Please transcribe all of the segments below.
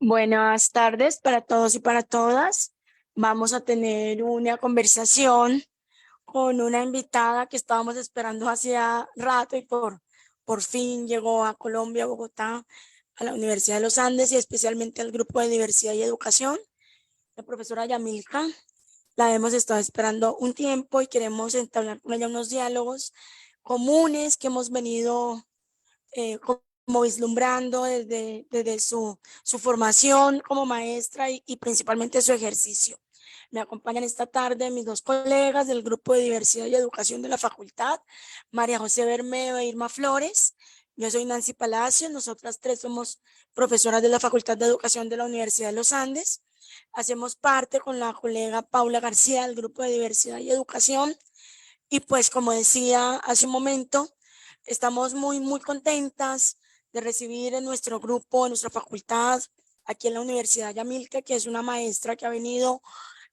Buenas tardes para todos y para todas. Vamos a tener una conversación con una invitada que estábamos esperando hacía rato y por fin llegó a Colombia, a Bogotá, a la Universidad de los Andes y especialmente al grupo de diversidad y educación, la profesora Yamilka. La hemos estado esperando un tiempo y queremos entablar con ella unos diálogos comunes que hemos venido como vislumbrando desde su formación como maestra y principalmente su ejercicio. Me acompañan esta tarde mis dos colegas del Grupo de Diversidad y Educación de la Facultad, María José Bermeo e Irma Flores. Yo soy Nancy Palacios, nosotras tres somos profesoras de la Facultad de Educación de la Universidad de los Andes. Hacemos parte con la colega Paula García del Grupo de Diversidad y Educación. Y pues como decía hace un momento, estamos muy contentas de recibir en nuestro grupo, en nuestra facultad, aquí en la Universidad Yamilca, que es una maestra que ha venido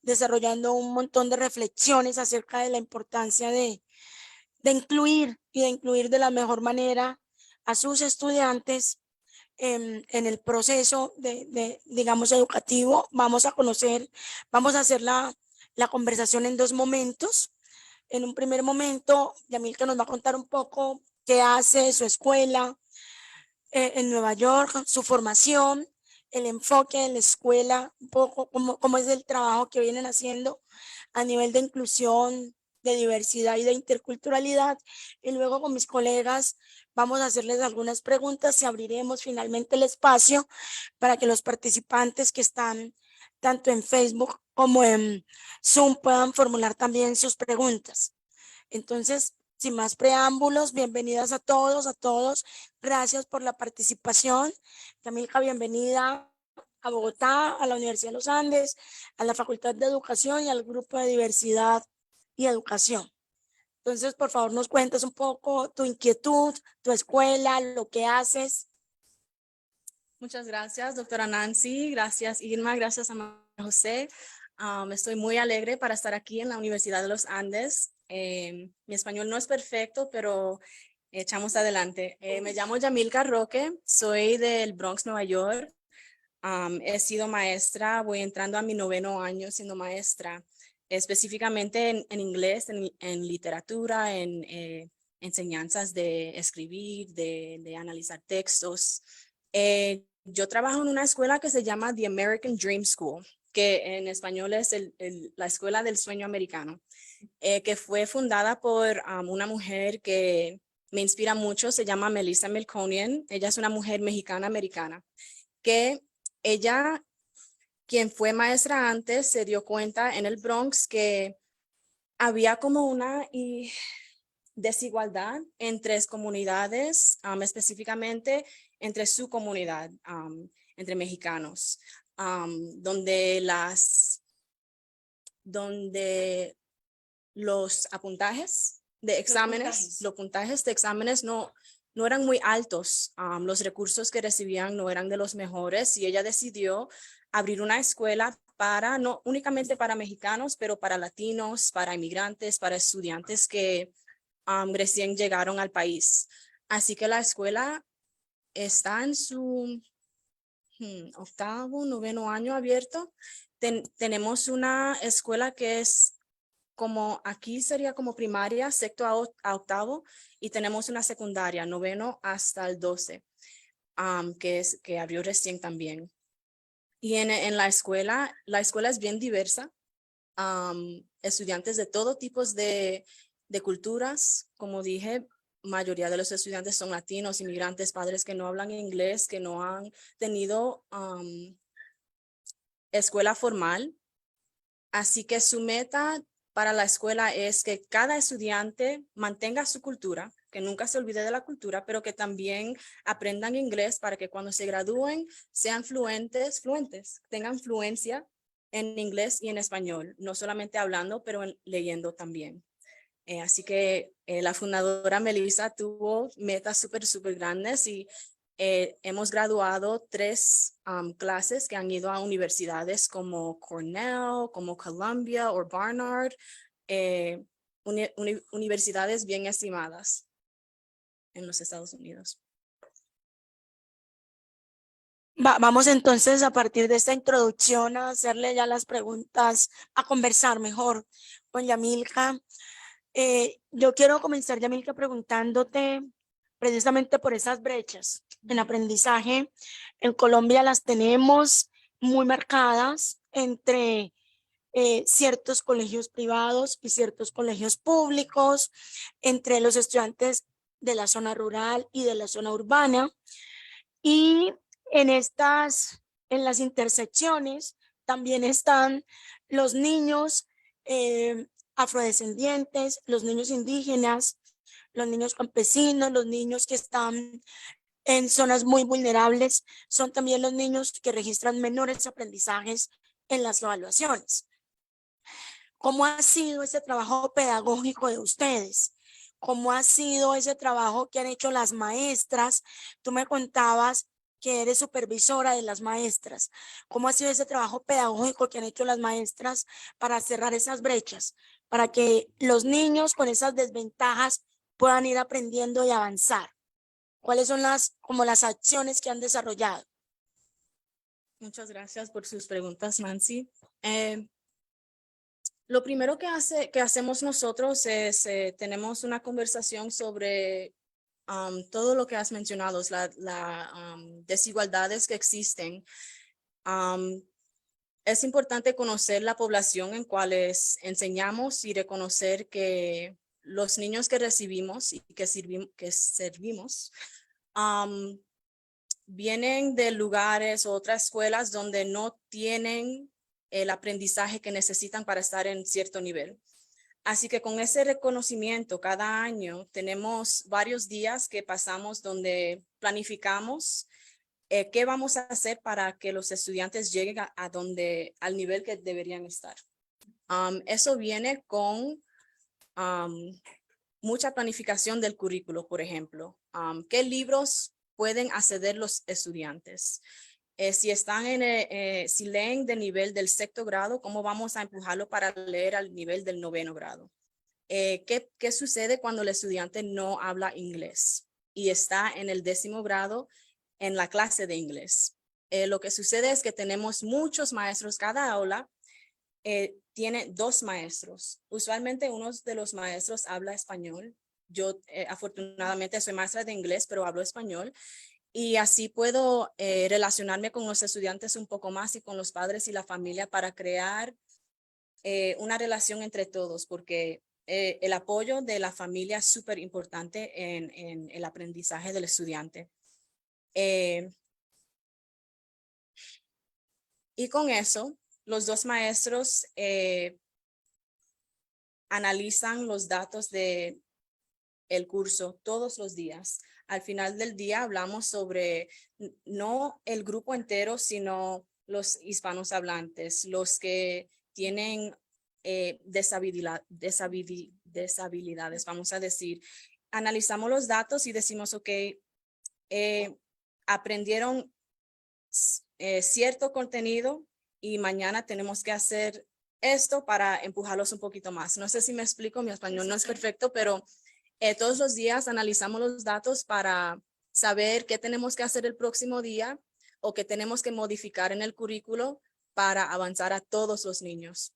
desarrollando un montón de reflexiones acerca de la importancia de incluir y de incluir de la mejor manera a sus estudiantes en el proceso digamos, educativo. Vamos a hacer la conversación en dos momentos. En un primer momento, Yamilka nos va a contar un poco qué hace su escuela en Nueva York, su formación, el enfoque de la escuela, un poco cómo es el trabajo que vienen haciendo a nivel de inclusión, de diversidad y de interculturalidad. Y luego con mis colegas vamos a hacerles algunas preguntas y abriremos finalmente el espacio para que los participantes que están tanto en Facebook como en Zoom puedan formular también sus preguntas. Entonces, sin más preámbulos, bienvenidas a todos, a todos. Gracias por la participación. Camila, bienvenida a Bogotá, a la Universidad de los Andes, a la Facultad de Educación y al Grupo de Diversidad y Educación. Entonces, por favor, nos cuentas un poco tu inquietud, tu escuela, lo que haces. Muchas gracias, doctora Nancy. Gracias, Irma. Gracias a María José. Estoy muy alegre para estar aquí en la Universidad de los Andes. Mi español no es perfecto, pero echamos adelante. Me llamo Yamilka Roque, soy del Bronx, Nueva York. He sido maestra, voy entrando a mi 9º año siendo maestra, específicamente en inglés, en literatura, en enseñanzas de escribir, de analizar textos. Yo trabajo en una escuela que se llama The American Dream School, que en español es la Escuela del Sueño Americano, que fue fundada por una mujer que me inspira mucho, se llama Melissa Melconian. Ella es una mujer mexicana-americana, que ella, quien fue maestra antes, se dio cuenta en el Bronx que había como una desigualdad entre comunidades, específicamente entre su comunidad, entre mexicanos, donde donde los puntajes de exámenes no eran muy altos. Los recursos que recibían no eran de los mejores y ella decidió abrir una escuela para, no únicamente para mexicanos, pero para latinos, para inmigrantes, para estudiantes que recién llegaron al país. Así que la escuela está en su 8º, 9º año abierto. Tenemos una escuela que es como aquí sería como primaria, sexto a octavo, y tenemos una secundaria, 9º hasta el 12, que abrió recién también. Y en la escuela es bien diversa. Estudiantes de todo tipo de culturas, como dije, mayoría de los estudiantes son latinos, inmigrantes, padres que no hablan inglés, que no han tenido escuela formal. Así que su meta para la escuela es que cada estudiante mantenga su cultura, que nunca se olvide de la cultura, pero que también aprendan inglés para que cuando se gradúen sean fluentes, tengan fluencia en inglés y en español, no solamente hablando, pero leyendo también. Así que la fundadora Melissa tuvo metas súper grandes y hemos graduado 3 clases que han ido a universidades como Cornell, como Columbia o Barnard, eh, universidades bien estimadas en los Estados Unidos. Vamos entonces a partir de esta introducción a hacerle ya las preguntas, a conversar mejor con Yamilka. Yo quiero comenzar, Yamilka, preguntándote precisamente por esas brechas en aprendizaje. En Colombia las tenemos muy marcadas entre ciertos colegios privados y ciertos colegios públicos, entre los estudiantes de la zona rural y de la zona urbana. Y en en las intersecciones, también están los niños afrodescendientes, los niños indígenas, los niños campesinos, los niños que están en zonas muy vulnerables, son también los niños que registran menores aprendizajes en las evaluaciones. ¿Cómo ha sido ese trabajo pedagógico de ustedes? ¿Cómo ha sido ese trabajo que han hecho las maestras? Tú me contabas que eres supervisora de las maestras. ¿Cómo ha sido ese trabajo pedagógico que han hecho las maestras para cerrar esas brechas, para que los niños con esas desventajas puedan ir aprendiendo y avanzar? ¿Cuáles son como las acciones que han desarrollado? Muchas gracias por sus preguntas, Nancy. Lo primero que hacemos nosotros es, tenemos una conversación sobre todo lo que has mencionado, desigualdades que existen. Es importante conocer la población en cuales enseñamos y reconocer que los niños que recibimos y que servimos vienen de lugares o otras escuelas donde no tienen el aprendizaje que necesitan para estar en cierto nivel. Así que con ese reconocimiento cada año tenemos varios días que pasamos donde planificamos qué vamos a hacer para que los estudiantes lleguen al nivel que deberían estar. Eso viene con mucha planificación del currículo, por ejemplo. ¿Qué libros pueden acceder los estudiantes? Si leen de nivel del sexto grado, ¿cómo vamos a empujarlo para leer al nivel del noveno grado? ¿Qué sucede cuando el estudiante no habla inglés y está en el 10º grado en la clase de inglés? Lo que sucede es que tenemos muchos maestros, cada aula tiene 2 maestros. Usualmente uno de los maestros habla español. Yo afortunadamente soy maestra de inglés, pero hablo español. Y así puedo relacionarme con los estudiantes un poco más y con los padres y la familia para crear una relación entre todos, porque el apoyo de la familia es súper importante en el aprendizaje del estudiante. Y con eso, los 2 maestros analizan los datos de el curso todos los días. Al final del día hablamos sobre no el grupo entero, sino los hispanos hablantes, los que tienen deshabilidades, vamos a decir. Analizamos los datos y decimos, ok, aprendieron cierto contenido y mañana tenemos que hacer esto para empujarlos un poquito más. No sé si me explico, mi español no es perfecto, pero todos los días analizamos los datos para saber qué tenemos que hacer el próximo día o qué tenemos que modificar en el currículo para avanzar a todos los niños.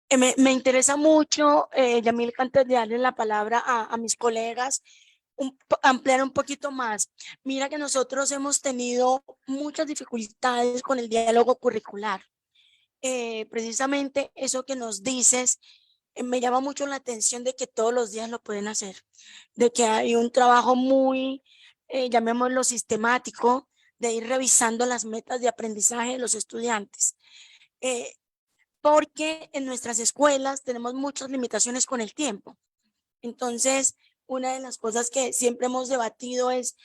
Me interesa mucho, Yamilka, antes de darle la palabra a mis colegas, ampliar un poquito más. Mira que nosotros hemos tenido muchas dificultades con el diálogo curricular. Precisamente eso que nos dices, me llama mucho la atención de que todos los días lo pueden hacer, de que hay un trabajo muy, llamémoslo sistemático, de ir revisando las metas de aprendizaje de los estudiantes. Porque en nuestras escuelas tenemos muchas limitaciones con el tiempo. Entonces, una de las cosas que siempre hemos debatido es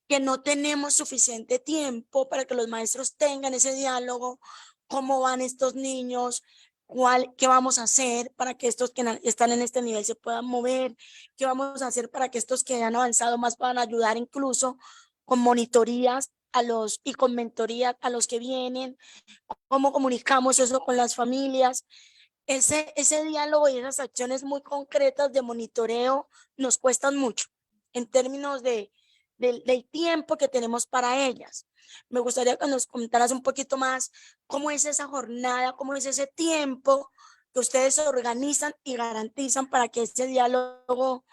que no tenemos suficiente tiempo para que los maestros tengan ese diálogo, cómo van estos niños, qué vamos a hacer para que estos que están en este nivel se puedan mover, qué vamos a hacer para que estos que han avanzado más puedan ayudar incluso con monitorías y con mentorías a los que vienen, cómo comunicamos eso con las familias. Ese diálogo y esas acciones muy concretas de monitoreo nos cuestan mucho en términos del tiempo que tenemos para ellas. Me gustaría que nos contaras un poquito más cómo es esa jornada, cómo es ese tiempo que ustedes se organizan y garantizan para que este diálogo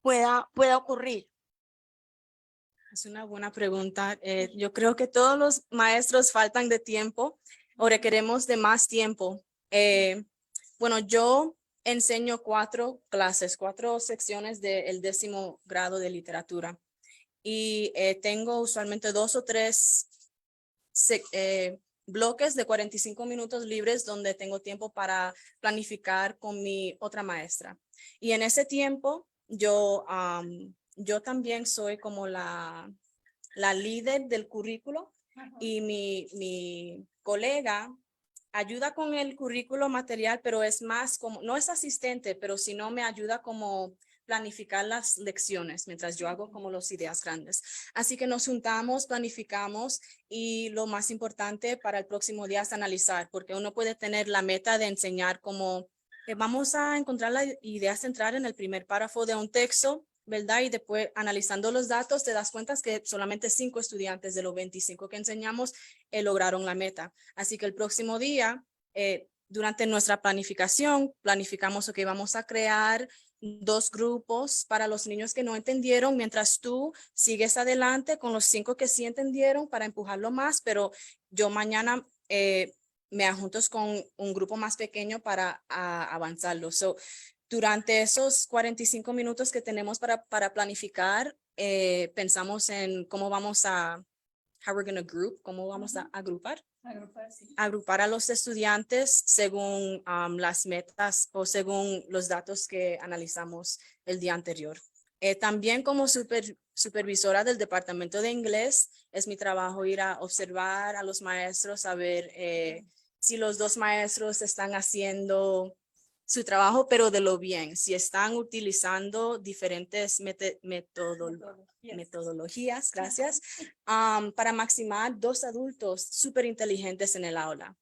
pueda ocurrir. Es una buena pregunta. Yo creo que todos los maestros faltan de tiempo o requeremos de más tiempo. Bueno, yo enseño 4 clases, 4 secciones del 10º grado de literatura y tengo usualmente 2 o 3 bloques de 45 minutos libres donde tengo tiempo para planificar con mi otra maestra. Y en ese tiempo yo también soy como la líder del currículo. Ajá. Y mi colega ayuda con el currículo material, pero es más como, no es asistente, pero si no me ayuda como planificar las lecciones mientras yo hago como las ideas grandes. Así que nos juntamos, planificamos y lo más importante para el próximo día es analizar, porque uno puede tener la meta de enseñar como vamos a encontrar la idea central en el primer párrafo de un texto, ¿verdad? Y después analizando los datos te das cuenta que solamente 5 estudiantes de los 25 que enseñamos lograron la meta. Así que el próximo día, durante nuestra planificación, planificamos que vamos a crear 2 grupos para los niños que no entendieron, mientras tú sigues adelante con los 5 que sí entendieron para empujarlo más, pero yo mañana me adjunto con un grupo más pequeño para avanzarlo. So, durante esos 45 minutos que tenemos para planificar, pensamos en cómo vamos how we're going to group, cómo vamos a agrupar. Sí. Agrupar a los estudiantes según las metas o según los datos que analizamos el día anterior. También como supervisora del departamento de inglés, es mi trabajo ir a observar a los maestros, a ver si los 2 maestros están haciendo su trabajo, pero de lo bien, si están utilizando diferentes metodologías, gracias, para maximar 2 adultos súper inteligentes en el aula.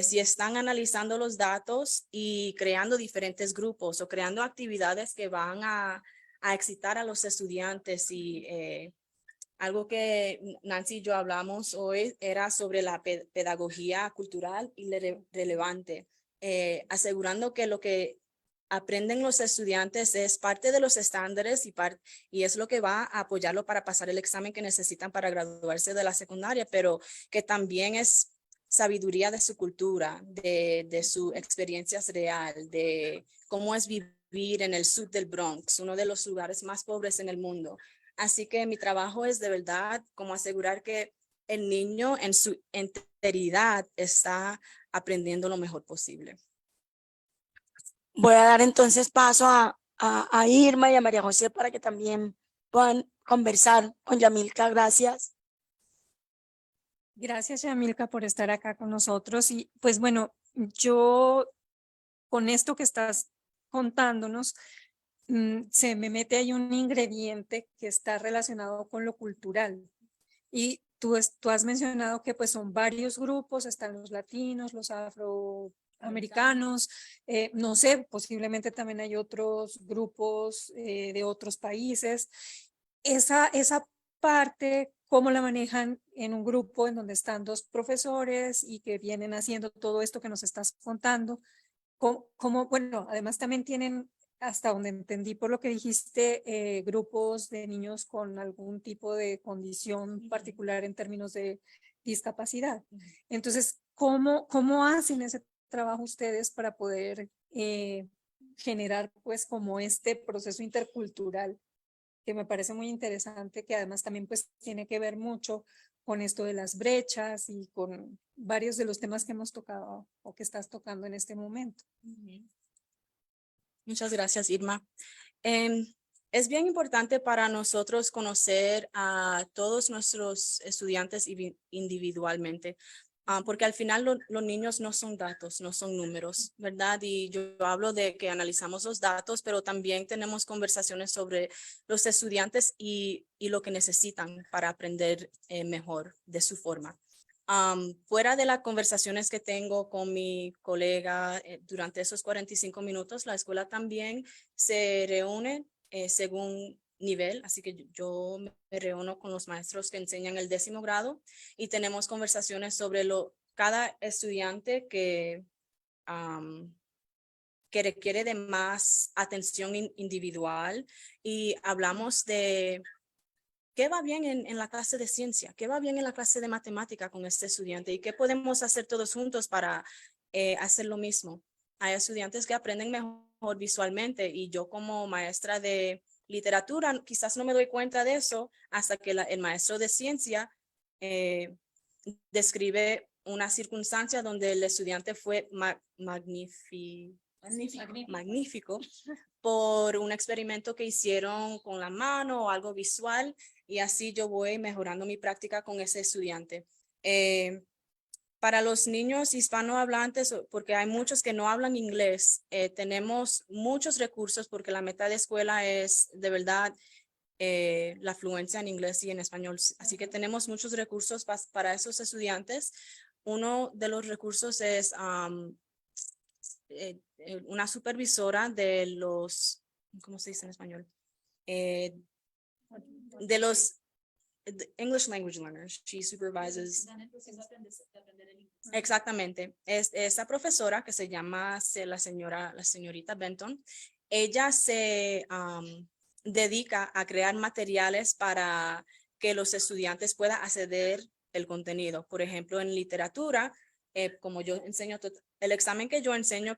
Si están analizando los datos y creando diferentes grupos o creando actividades que van a excitar a los estudiantes y algo que Nancy y yo hablamos hoy era sobre la pedagogía cultural y relevante, asegurando que lo que aprenden los estudiantes es parte de los estándares y es lo que va a apoyarlo para pasar el examen que necesitan para graduarse de la secundaria, pero que también es sabiduría de su cultura, de su experiencia real, de cómo es vivir en el sur del Bronx, uno de los lugares más pobres en el mundo. Así que mi trabajo es de verdad como asegurar que el niño en su integridad está aprendiendo lo mejor posible. Voy a dar entonces paso a Irma y a María José para que también puedan conversar con Yamilka. Gracias. Gracias, Yamilka, por estar acá con nosotros. Y pues bueno, yo con esto que estás contándonos, se me mete ahí un ingrediente que está relacionado con lo cultural. Y tú has mencionado que pues son varios grupos, están los latinos, los afroamericanos, no sé, posiblemente también hay otros grupos de otros países. Esa parte, ¿cómo la manejan en un grupo en donde están 2 profesores y que vienen haciendo todo esto que nos estás contando? Bueno, además también tienen, hasta donde entendí por lo que dijiste, grupos de niños con algún tipo de condición particular en términos de discapacidad. Entonces, ¿cómo hacen ese trabajo ustedes para poder generar pues como este proceso intercultural que me parece muy interesante, que además también pues tiene que ver mucho con esto de las brechas y con varios de los temas que hemos tocado o que estás tocando en este momento? Muchas gracias, Irma. Es bien importante para nosotros conocer a todos nuestros estudiantes individualmente, porque al final los niños no son datos, no son números, ¿verdad? Y yo hablo de que analizamos los datos, pero también tenemos conversaciones sobre los estudiantes y lo que necesitan para aprender mejor de su forma. Fuera de las conversaciones que tengo con mi colega durante esos 45 minutos, la escuela también se reúne según nivel, así que yo me reúno con los maestros que enseñan el 10º grado y tenemos conversaciones sobre cada estudiante que requiere de más atención individual y hablamos de qué va bien en la clase de ciencia, qué va bien en la clase de matemática con este estudiante y qué podemos hacer todos juntos para hacer lo mismo. Hay estudiantes que aprenden mejor visualmente y yo como maestra de literatura quizás no me doy cuenta de eso hasta que el maestro de ciencia describe una circunstancia donde el estudiante fue magnífico por un experimento que hicieron con la mano o algo visual y así yo voy mejorando mi práctica con ese estudiante. Para los niños hispanohablantes, porque hay muchos que no hablan inglés, tenemos muchos recursos porque la meta de escuela es de verdad la fluencia en inglés y en español. Así que tenemos muchos recursos para esos estudiantes. Uno de los recursos es una supervisora de los, ¿cómo se dice en español? De los English language learners. She supervises. Exactamente. Esa profesora que se llama la señorita Benton, ella se dedica a crear materiales para que los estudiantes puedan acceder el contenido. Por ejemplo, en literatura, como yo enseño, el examen que yo enseño,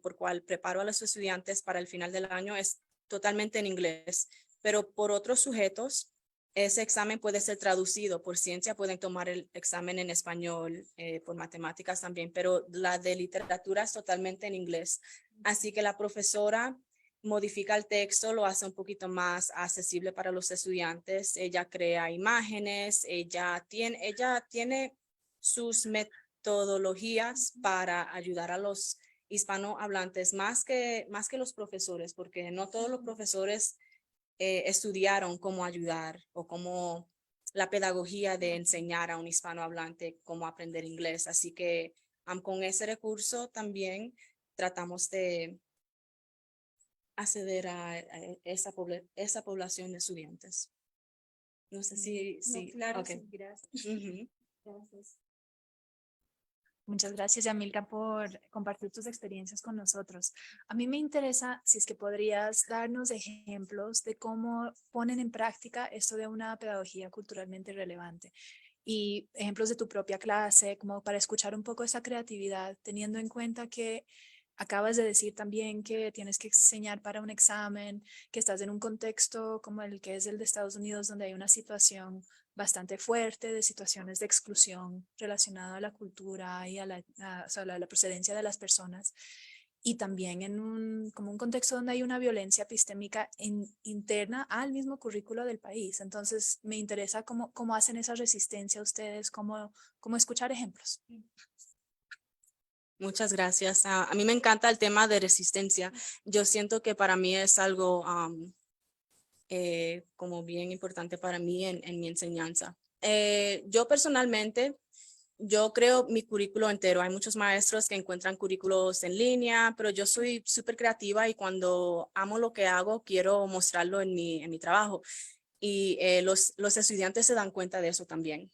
por cual preparo a los estudiantes para el final del año, es totalmente en inglés, pero por otros sujetos, ese examen puede ser traducido. Por ciencia pueden tomar el examen en español, por matemáticas también, pero la de literatura es totalmente en inglés. Así que la profesora modifica el texto, lo hace un poquito más accesible para los estudiantes. Ella crea imágenes, ella tiene sus metodologías para ayudar a los hispanohablantes más que los profesores, porque no todos los profesores estudiaron cómo ayudar o cómo la pedagogía de enseñar a un hispanohablante cómo aprender inglés. Así que con ese recurso también tratamos de acceder a esa población de estudiantes. No sé si... No, claro, okay. sí, gracias. Uh-huh. Gracias. Muchas gracias, Yamilka, por compartir tus experiencias con nosotros. A mí me interesa si es que podrías darnos ejemplos de cómo ponen en práctica esto de una pedagogía culturalmente relevante y ejemplos de tu propia clase, como para escuchar un poco esa creatividad, teniendo en cuenta que acabas de decir también que tienes que enseñar para un examen, que estás en un contexto como el que es el de Estados Unidos, donde hay una situación bastante fuerte de situaciones de exclusión relacionada a la cultura y o sea, la procedencia de las personas. Y también como un contexto donde hay una violencia epistémica interna al mismo currículo del país. Entonces, me interesa cómo hacen esa resistencia ustedes, cómo escuchar ejemplos. Muchas gracias. A mí me encanta el tema de resistencia. Yo siento que para mí es algo como bien importante para mí en mi enseñanza. Yo personalmente, yo creo mi currículo entero. Hay muchos maestros que encuentran currículos en línea, pero yo soy súper creativa y cuando amo lo que hago, quiero mostrarlo en mi trabajo. Y los estudiantes se dan cuenta de eso también.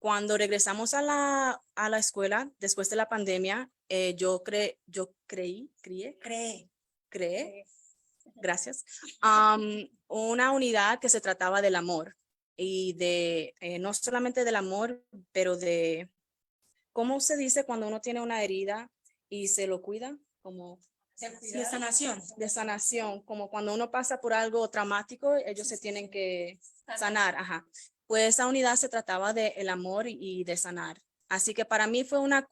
Cuando regresamos a la escuela, después de la pandemia, creé, gracias, una unidad que se trataba del amor y no solamente del amor, pero de, ¿cómo se dice cuando uno tiene una herida y se lo cuida? Como De sanación. de sanación, como cuando uno pasa por algo traumático, ellos se tienen que sanar, ajá. Pues esa unidad se trataba de el amor y de sanar. Así que para mí fue una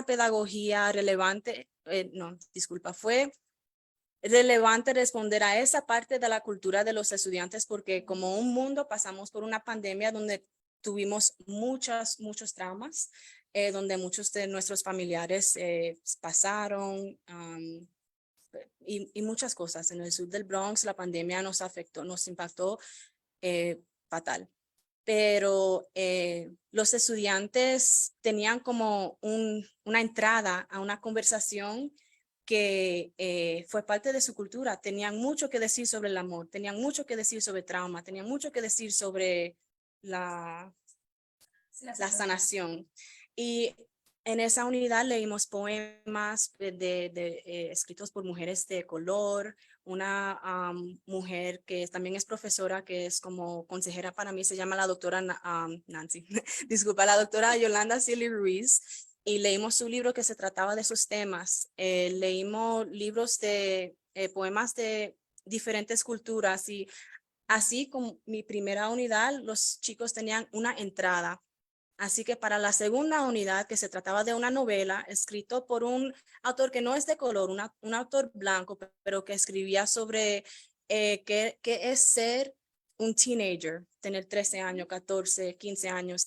pedagogía relevante, fue relevante responder a esa parte de la cultura de los estudiantes porque como un mundo pasamos por una pandemia donde tuvimos muchos traumas, donde muchos de nuestros familiares pasaron y muchas cosas. En el sur del Bronx la pandemia nos afectó, nos impactó fatal. Pero los estudiantes tenían como una entrada a una conversación que fue parte de su cultura. Tenían mucho que decir sobre el amor, tenían mucho que decir sobre trauma, tenían mucho que decir sobre la sanación. Y en esa unidad leímos poemas escritos por mujeres de color, una mujer que también es profesora, que es como consejera para mí, se llama la doctora Nancy, disculpa, la doctora Yolanda Silly Ruiz, y leímos su libro que se trataba de esos temas. Leímos libros de poemas de diferentes culturas y así como mi primera unidad, los chicos tenían una entrada. Así que para la segunda unidad, que se trataba de una novela escrito por un autor que no es de color, un autor blanco, pero que escribía sobre qué es ser un teenager, tener 13 años, 14, 15 años,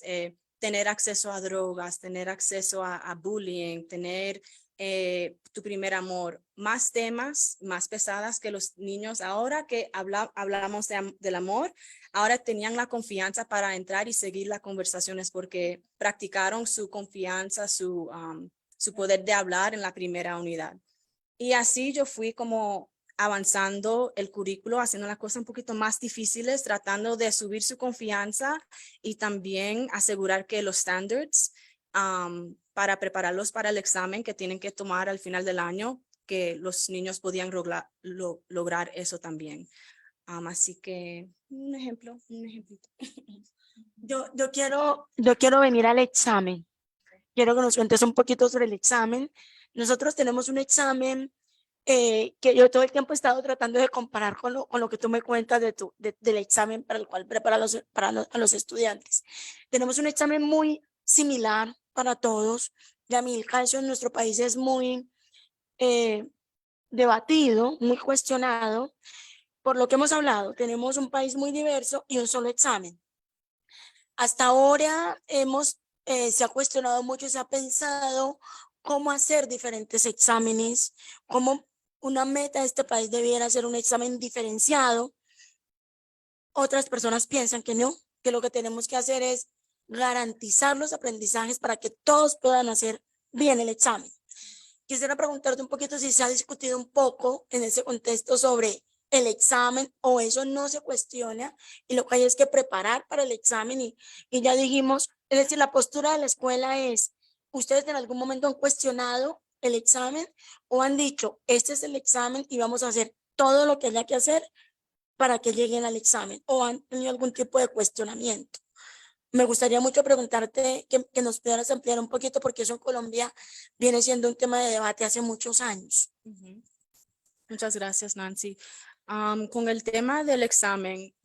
tener acceso a drogas, tener acceso a bullying, tener tu primer amor, más temas, más pesadas que los niños ahora que hablamos del amor. Ahora tenían la confianza para entrar y seguir las conversaciones porque practicaron su confianza, su poder de hablar en la primera unidad. Y así yo fui como avanzando el currículo, haciendo las cosas un poquito más difíciles, tratando de subir su confianza y también asegurar que los standards para prepararlos para el examen que tienen que tomar al final del año, que los niños podían lograr eso también. Así que un ejemplito. Yo quiero venir al examen. Quiero que nos cuentes un poquito sobre el examen. Nosotros tenemos un examen que yo todo el tiempo he estado tratando de comparar con lo que tú me cuentas del examen para el cual prepara a los estudiantes. Tenemos un examen muy similar para todos. Yamilka, eso en nuestro país es muy eh, debatido, muy cuestionado. Por lo que hemos hablado, tenemos un país muy diverso y un solo examen. Hasta ahora se ha cuestionado mucho y se ha pensado cómo hacer diferentes exámenes, cómo una meta de este país debiera ser un examen diferenciado. Otras personas piensan que no, que lo que tenemos que hacer es garantizar los aprendizajes para que todos puedan hacer bien el examen. Quisiera preguntarte un poquito si se ha discutido un poco en ese contexto sobre el examen o eso no se cuestiona y lo que hay es que preparar para el examen y ya dijimos, es decir, la postura de la escuela es, ¿ustedes en algún momento han cuestionado el examen o han dicho, este es el examen y vamos a hacer todo lo que haya que hacer para que lleguen al examen o han tenido algún tipo de cuestionamiento? Me gustaría mucho preguntarte que nos pudieras ampliar un poquito porque eso en Colombia viene siendo un tema de debate hace muchos años. Muchas gracias, Nancy. Con el tema del examen,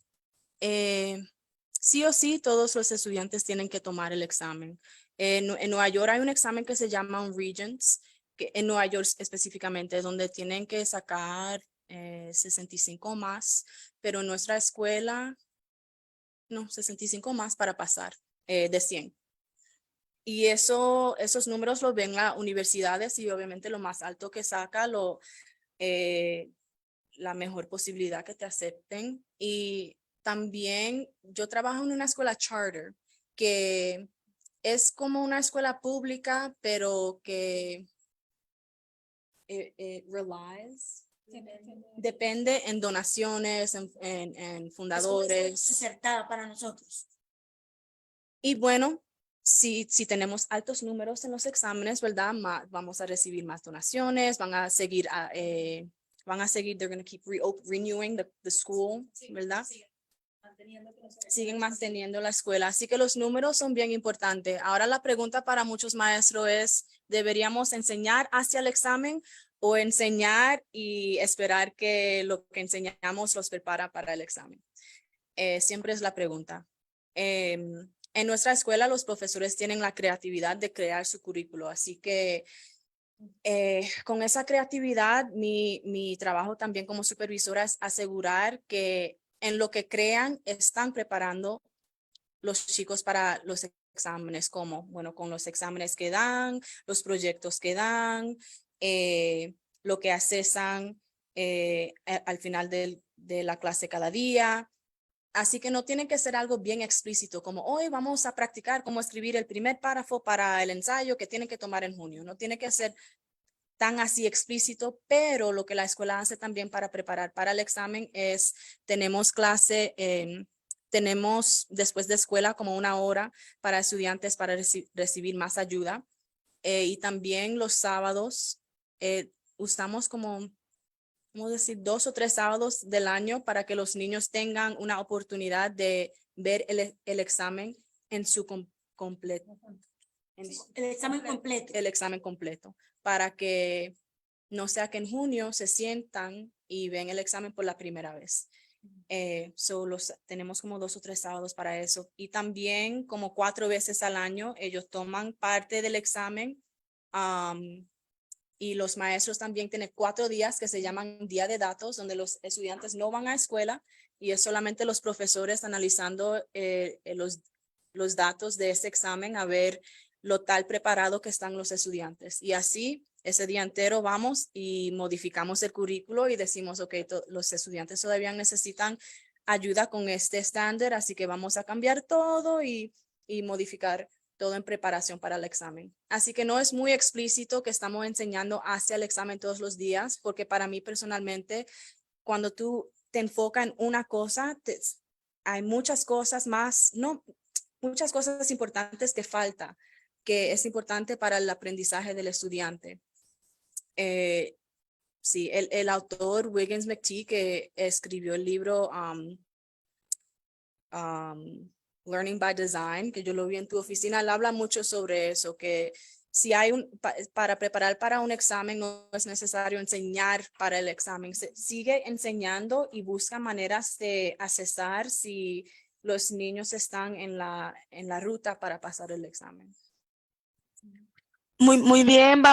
sí o sí todos los estudiantes tienen que tomar el examen. En Nueva York hay un examen que se llama un Regents, que en Nueva York específicamente, donde tienen que sacar 65 más, pero en nuestra escuela, no, 65 más para pasar de 100. Y esos números los ven las universidades y obviamente lo más alto que saca, la mejor posibilidad que te acepten. Y también yo trabajo en una escuela charter, que es como una escuela pública, pero que depende en donaciones, en fundadores. Acertada para nosotros. Y bueno, si tenemos altos números en los exámenes, ¿verdad? Vamos a recibir más donaciones, van a seguir, they're going to keep renewing the school, ¿verdad? Siguen manteniendo la escuela. Así que los números son bien importantes. Ahora la pregunta para muchos maestros es, ¿deberíamos enseñar hacia el examen o enseñar y esperar que lo que enseñamos los prepara para el examen? Siempre es la pregunta. En nuestra escuela los profesores tienen la creatividad de crear su currículo, así que con esa creatividad mi trabajo también como supervisora es asegurar que en lo que crean están preparando los chicos para los exámenes, como, bueno, con los exámenes que dan, los proyectos que dan, lo que accesan al final de la clase cada día. Así que no tiene que ser algo bien explícito, como hoy vamos a practicar cómo escribir el primer párrafo para el ensayo que tienen que tomar en junio. No tiene que ser tan así explícito, pero lo que la escuela hace también para preparar para el examen es, tenemos clase, tenemos después de escuela como 1 hora para estudiantes para recibir más ayuda. Y también los sábados usamos como, ¿cómo decir? 2 o 3 sábados del año para que los niños tengan una oportunidad de ver el examen en su completo. El examen completo. El examen completo, para que no sea que en junio se sientan y ven el examen por la primera vez. Tenemos como 2 o 3 sábados para eso. Y también como 4 veces al año ellos toman parte del examen. Y los maestros también tienen 4 días que se llaman día de datos, donde los estudiantes no van a escuela y es solamente los profesores analizando los datos de ese examen a ver lo tal preparado que están los estudiantes. Y así, ese día entero vamos y modificamos el currículo y decimos, ok, los estudiantes todavía necesitan ayuda con este estándar, así que vamos a cambiar todo y modificar todo en preparación para el examen. Así que no es muy explícito que estamos enseñando hacia el examen todos los días, porque para mí personalmente, cuando tú te enfocas en una cosa, hay muchas cosas más, no, muchas cosas importantes que falta, que es importante para el aprendizaje del estudiante. Sí, el autor Wiggins McTee, que escribió el libro Learning by Design, que yo lo vi en tu oficina, él habla mucho sobre eso, que si hay para preparar para un examen no es necesario enseñar para el examen, sigue enseñando y busca maneras de accesar si los niños están en la ruta para pasar el examen. Muy bien,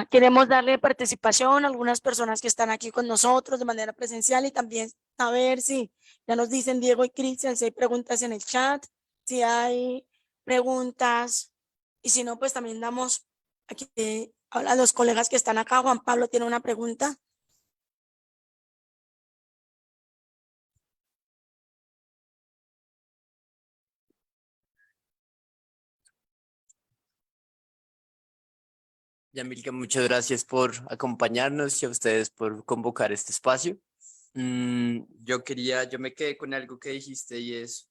queremos darle participación a algunas personas que están aquí con nosotros de manera presencial y también a ver si ya nos dicen Diego y Cristian si hay preguntas en el chat, si hay preguntas y si no, pues también damos aquí a los colegas que están acá. Juan Pablo tiene una pregunta. Yamilka, muchas gracias por acompañarnos y a ustedes por convocar este espacio. Yo me quedé con algo que dijiste y es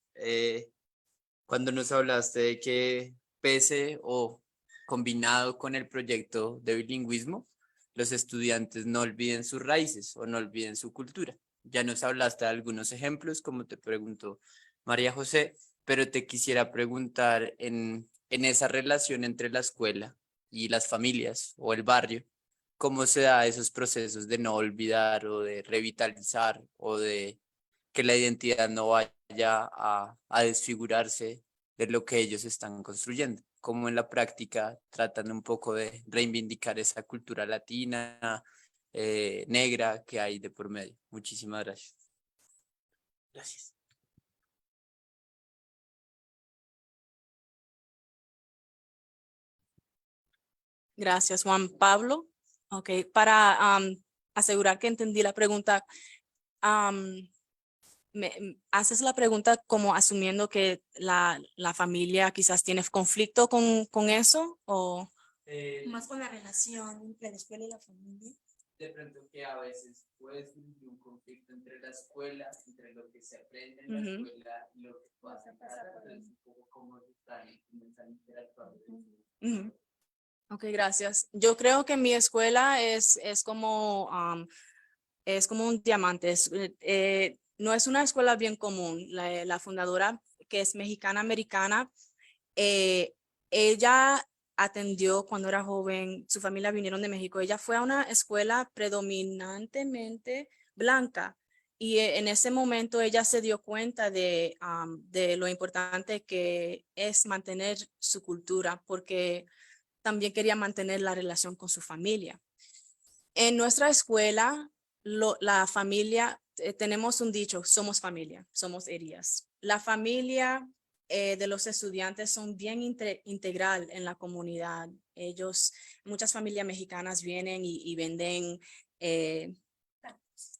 cuando nos hablaste de que pese o combinado con el proyecto de bilingüismo, los estudiantes no olviden sus raíces o no olviden su cultura. Ya nos hablaste de algunos ejemplos, como te preguntó María José, pero te quisiera preguntar en esa relación entre la escuela y las familias o el barrio, ¿cómo se da esos procesos de no olvidar o de revitalizar o de que la identidad no vaya a desfigurarse de lo que ellos están construyendo? Cómo en la práctica tratan un poco de reivindicar esa cultura latina, negra que hay de por medio. Muchísimas gracias. Gracias. Gracias, Juan Pablo. Ok, para asegurar que entendí la pregunta, haces la pregunta como asumiendo que la familia quizás tiene conflicto con eso o Más con la relación entre la escuela y la familia. De pronto que a veces puede surgir un conflicto entre la escuela, entre lo que se aprende en la escuela y lo que pasa en casa, pero es un poco como están interactuando. Ok, gracias. Yo creo que mi escuela es como un diamante. No es una escuela bien común. La fundadora, que es mexicana-americana, ella atendió cuando era joven, su familia vinieron de México. Ella fue a una escuela predominantemente blanca y en ese momento ella se dio cuenta de lo importante que es mantener su cultura, porque también quería mantener la relación con su familia. En nuestra escuela, la familia, tenemos un dicho, somos familia, somos heridas. La familia de los estudiantes son bien integral en la comunidad. Muchas familias mexicanas vienen y venden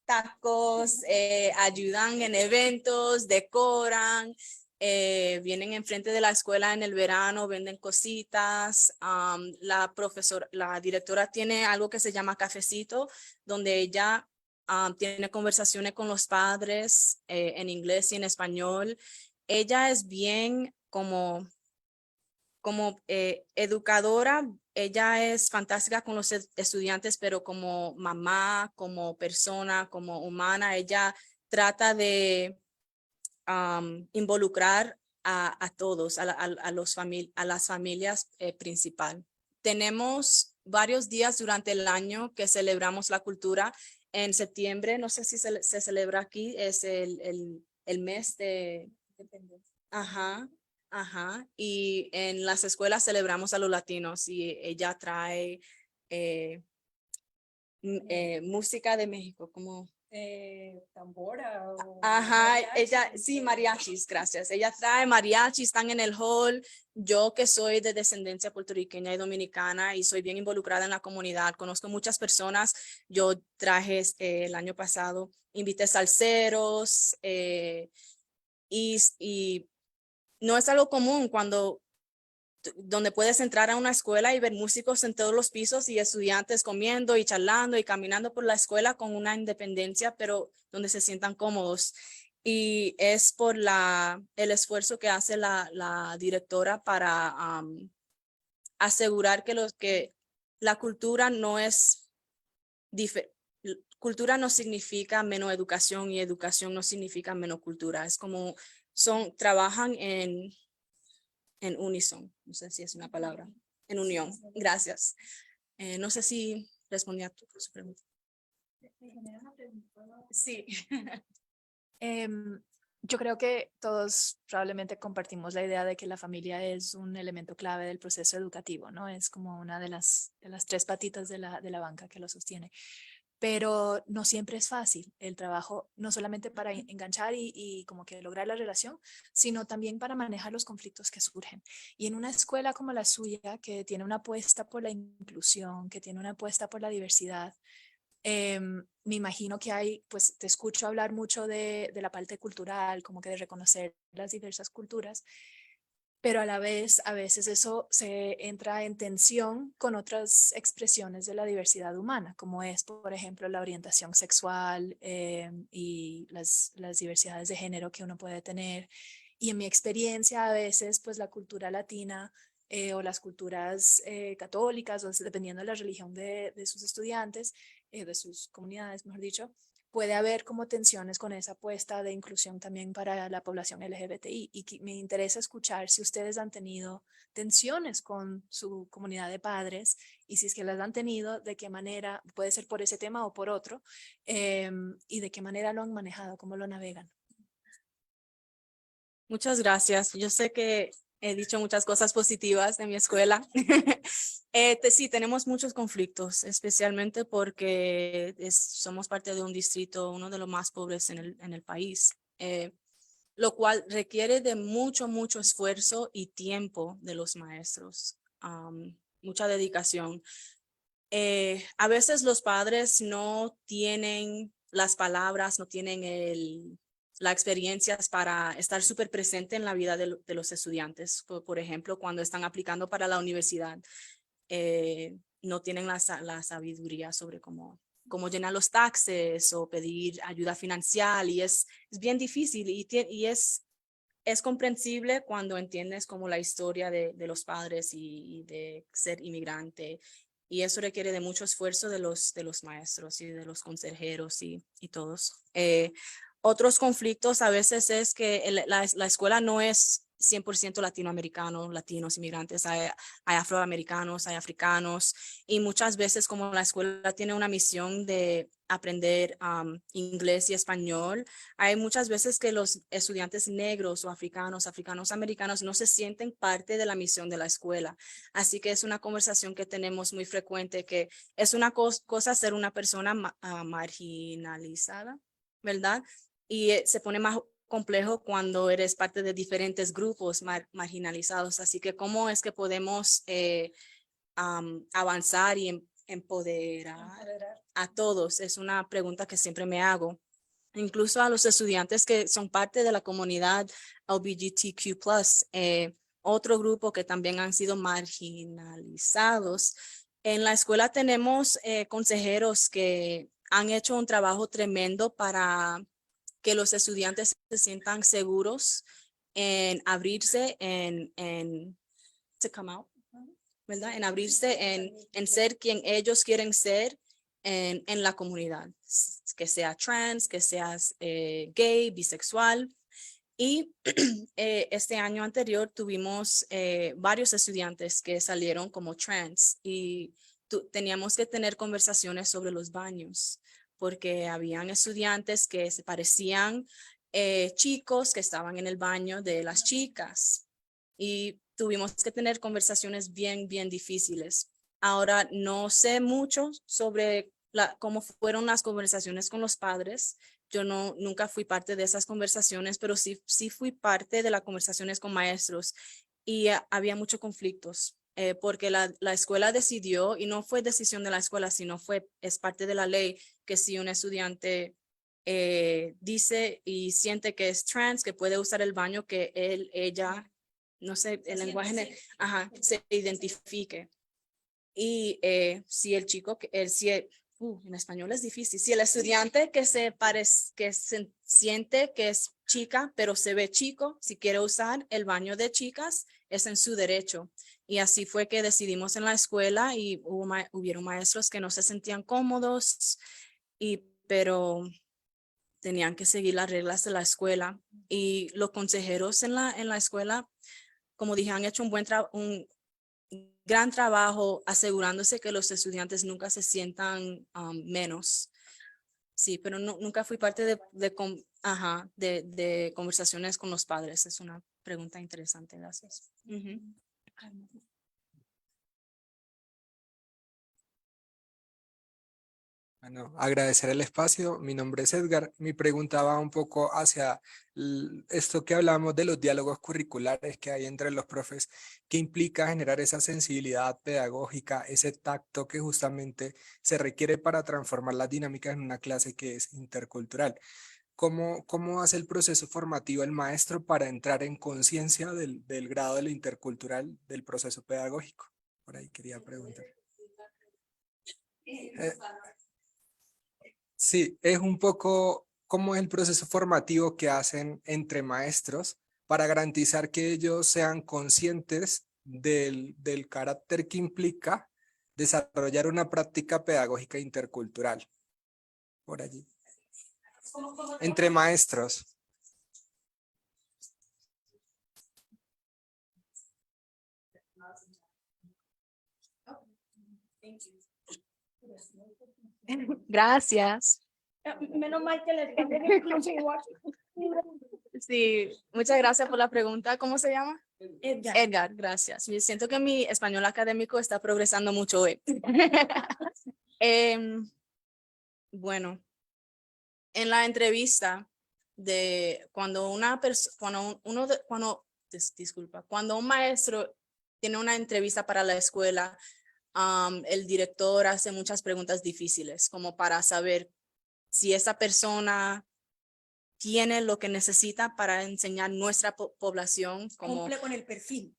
tacos, ayudan en eventos, decoran. vienen enfrente de la escuela en el verano, venden cositas. La directora tiene algo que se llama cafecito, donde ella tiene conversaciones con los padres en inglés y en español. Ella es bien como educadora, ella es fantástica con los estudiantes, pero como mamá, como persona, como humana, ella trata de involucrar a todos, a las familias principal. Tenemos varios días durante el año que celebramos la cultura. En septiembre, no sé si se celebra aquí, es el mes de independencia. Ajá, ajá. Y en las escuelas celebramos a los latinos y ella trae eh, música de México, como tambora o ajá, ella, mariachis sí, o- mariachis, gracias. Ella trae mariachis, están en el hall. Yo que soy de descendencia puertorriqueña y dominicana y soy bien involucrada en la comunidad, conozco muchas personas. Yo traje el año pasado, invité salseros y no es algo común cuando donde puedes entrar a una escuela y ver músicos en todos los pisos y estudiantes comiendo y charlando y caminando por la escuela con una independencia, pero donde se sientan cómodos. Y es por el esfuerzo que hace la directora para asegurar que la cultura no es cultura no significa menos educación y educación no significa menos cultura. Es como trabajan en unison, no sé si es una palabra, en unión. Gracias. No sé si respondí a su pregunta. Sí. Em, yo creo que todos probablemente compartimos la idea de que la familia es un elemento clave del proceso educativo, ¿no? Es como una de las tres patitas de la banca que lo sostiene. Pero no siempre es fácil el trabajo, no solamente para enganchar y como que lograr la relación, sino también para manejar los conflictos que surgen. Y en una escuela como la suya, que tiene una apuesta por la inclusión, que tiene una apuesta por la diversidad, me imagino que hay, pues te escucho hablar mucho de la parte cultural, como que de reconocer las diversas culturas, pero a la vez, a veces eso se entra en tensión con otras expresiones de la diversidad humana, como es, por ejemplo, la orientación sexual y las diversidades de género que uno puede tener. Y en mi experiencia, a veces, pues la cultura latina o las culturas católicas, o dependiendo de la religión de sus estudiantes, de sus comunidades, mejor dicho, puede haber como tensiones con esa apuesta de inclusión también para la población LGBTI. Y me interesa escuchar si ustedes han tenido tensiones con su comunidad de padres y si es que las han tenido, de qué manera, puede ser por ese tema o por otro, y de qué manera lo han manejado, cómo lo navegan. Muchas gracias. Yo sé que he dicho muchas cosas positivas de mi escuela. Sí, tenemos muchos conflictos, especialmente porque somos parte de un distrito, uno de los más pobres en el país, lo cual requiere de mucho esfuerzo y tiempo de los maestros, mucha dedicación. A veces los padres no tienen las palabras, no tienen las experiencias para estar súper presente en la vida de los estudiantes. Por ejemplo, cuando están aplicando para la universidad, no tienen la sabiduría sobre cómo llenar los taxes o pedir ayuda financiera y es bien difícil y es comprensible cuando entiendes como la historia de los padres y de ser inmigrante. Y eso requiere de mucho esfuerzo de los maestros y de los consejeros y todos. Otros conflictos a veces es que la escuela no es 100% latinoamericano, latinos, inmigrantes, hay afroamericanos, hay africanos, y muchas veces como la escuela tiene una misión de aprender inglés y español, hay muchas veces que los estudiantes negros o africanos americanos no se sienten parte de la misión de la escuela. Así que es una conversación que tenemos muy frecuente, que es una cosa ser una persona marginalizada, ¿verdad? Y se pone más complejo cuando eres parte de diferentes grupos marginalizados. Así que, ¿cómo es que podemos avanzar y empoderar a todos? Es una pregunta que siempre me hago. incluso a los estudiantes que son parte de la comunidad LGBTQ+, otro grupo que también han sido marginalizados. En la escuela tenemos consejeros que han hecho un trabajo tremendo para que los estudiantes se sientan seguros en abrirse, to come out, ¿verdad? En abrirse, en ser quien ellos quieren ser en la comunidad, que sea trans, que seas gay, bisexual. Y este año anterior tuvimos varios estudiantes que salieron como trans y teníamos que tener conversaciones sobre los baños, porque habían estudiantes que se parecían chicos que estaban en el baño de las chicas y tuvimos que tener conversaciones bien difíciles. Ahora no sé mucho sobre cómo fueron las conversaciones con los padres. Yo nunca fui parte de esas conversaciones, pero sí fui parte de las conversaciones con maestros y había muchos conflictos porque la escuela decidió, y no fue decisión de la escuela, sino es parte de la ley, que si un estudiante dice y siente que es trans, que puede usar el baño, que ella, no sé, el lenguaje, se identifique. Y si el chico, en español es difícil, si el estudiante que se siente que es chica, pero se ve chico, si quiere usar el baño de chicas, es en su derecho. Y así fue que decidimos en la escuela y hubieron maestros que no se sentían cómodos, pero tenían que seguir las reglas de la escuela. Y los consejeros en la escuela, como dije, han hecho un gran trabajo asegurándose que los estudiantes nunca se sientan menos. Sí, pero nunca fui parte de conversaciones con los padres. Es una pregunta interesante, gracias. Bueno, agradecer el espacio. Mi nombre es Edgar. Mi pregunta va un poco hacia esto que hablamos de los diálogos curriculares que hay entre los profes, que implica generar esa sensibilidad pedagógica, ese tacto que justamente se requiere para transformar las dinámicas en una clase que es intercultural. ¿Cómo hace el proceso formativo el maestro para entrar en conciencia del grado de lo intercultural del proceso pedagógico? Por ahí quería preguntar. Sí, es un poco cómo es el proceso formativo que hacen entre maestros para garantizar que ellos sean conscientes del carácter que implica desarrollar una práctica pedagógica intercultural. Por allí. Entre maestros. Gracias. Menos mal que les Sí, muchas gracias por la pregunta. ¿Cómo se llama? Edgar. Edgar, gracias. Yo siento que mi español académico está progresando mucho hoy. Bueno, en la entrevista de cuando cuando un maestro tiene una entrevista para la escuela, el director hace muchas preguntas difíciles como para saber si esa persona tiene lo que necesita para enseñar nuestra población. Cumple con el perfil.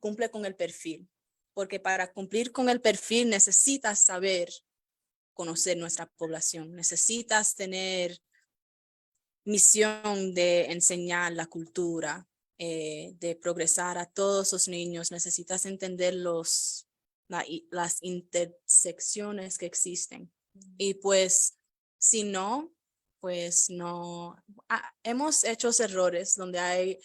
Cumple con el perfil. Porque para cumplir con el perfil necesitas saber conocer nuestra población. Necesitas tener misión de enseñar la cultura, de progresar a todos los niños. Necesitas entender las intersecciones que existen. Y pues, si no, pues no. Hemos hecho errores donde